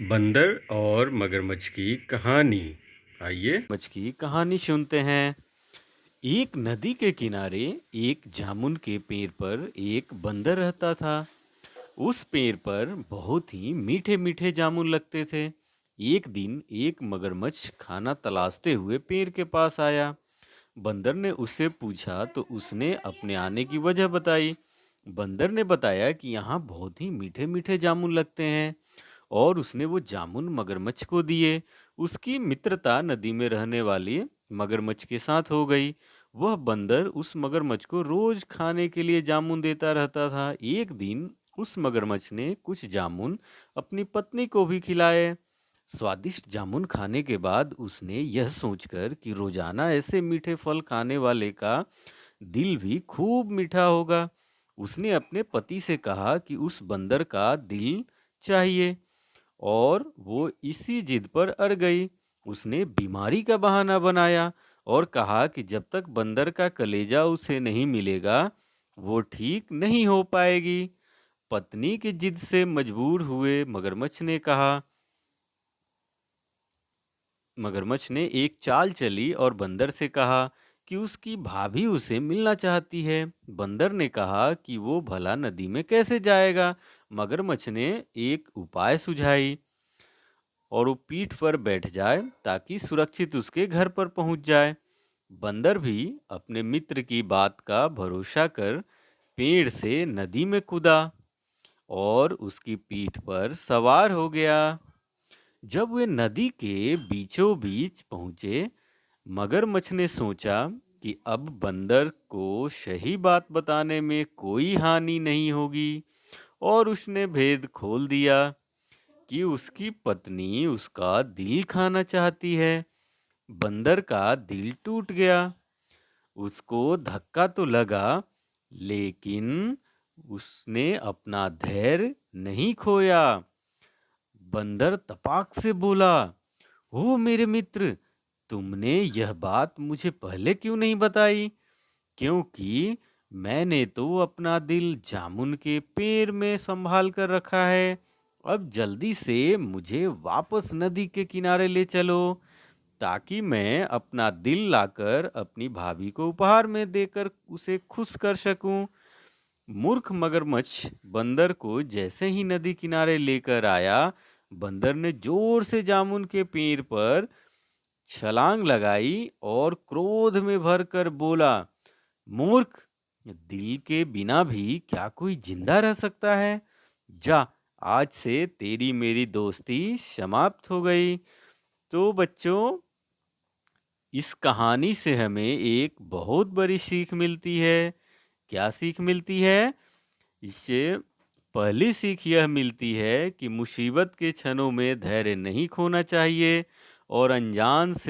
बंदर और मगरमच्छ की कहानी। आइए मगरमच्छ की कहानी सुनते हैं। एक नदी के किनारे एक जामुन के पेड़ पर एक बंदर रहता था। उस पेड़ पर बहुत ही मीठे मीठे जामुन लगते थे। एक दिन एक मगरमच्छ खाना तलाशते हुए पेड़ के पास आया। बंदर ने उससे पूछा तो उसने अपने आने की वजह बताई। बंदर ने बताया कि यहाँ बहुत ही मीठे मीठे जामुन लगते हैं और उसने वो जामुन मगरमच्छ को दिए। उसकी मित्रता नदी में रहने वाली मगरमच्छ के साथ हो गई। वह बंदर उस मगरमच्छ को रोज खाने के लिए जामुन देता रहता था। एक दिन उस मगरमच्छ ने कुछ जामुन अपनी पत्नी को भी खिलाए। स्वादिष्ट जामुन खाने के बाद उसने यह सोचकर कि रोजाना ऐसे मीठे फल खाने वाले का दिल भी खूब मीठा होगा, उसने अपने पति से कहा कि उस बंदर का दिल चाहिए और वो इसी जिद पर अड़ गई। उसने बीमारी का बहाना बनाया और कहा कि जब तक बंदर का कलेजा उसे नहीं मिलेगा, वो ठीक नहीं हो पाएगी। पत्नी की जिद से मजबूर हुए मगरमच्छ ने एक चाल चली और बंदर से कहा कि उसकी भाभी उसे मिलना चाहती है। बंदर ने कहा कि वो भला नदी में कैसे जाएगा। मगरमच्छ ने एक उपाय सुझाई और वो पीठ पर बैठ जाए ताकि सुरक्षित उसके घर पर पहुंच जाए। बंदर भी अपने मित्र की बात का भरोसा कर पेड़ से नदी में कूदा और उसकी पीठ पर सवार हो गया। जब वे नदी के बीचों बीच पहुंचे, मगरमच्छ ने सोचा कि अब बंदर को सही बात बताने में कोई हानि नहीं होगी और उसने भेद खोल दिया कि उसकी पत्नी उसका दिल खाना चाहती है। बंदर का दिल टूट गया। उसको धक्का तो लगा, लेकिन उसने अपना धैर्य नहीं खोया। बंदर तपाक से बोला, "ओ मेरे मित्र, तुमने यह बात मुझे पहले क्यों नहीं बताई? क्योंकि मैंने तो अपना दिल जामुन के पेड़ में संभाल कर रखा है। अब जल्दी से मुझे वापस नदी के किनारे ले चलो ताकि मैं अपना दिल लाकर अपनी भाभी को उपहार में देकर उसे खुश कर सकूं।" मूर्ख मगरमच्छ बंदर को जैसे ही नदी किनारे लेकर आया, बंदर ने जोर से जामुन के पेड़ पर छलांग लगाई और क्रोध में भरकर बोला, मूर्ख, दिल के बिना भी क्या कोई जिंदा रह सकता है? जा, आज से तेरी मेरी दोस्ती समाप्त हो गई। तो बच्चों, इस कहानी से हमें एक बहुत बड़ी सीख मिलती है। क्या सीख मिलती है? इससे पहली सीख यह मिलती है कि मुसीबत के क्षणों में धैर्य नहीं खोना चाहिए और अनजान से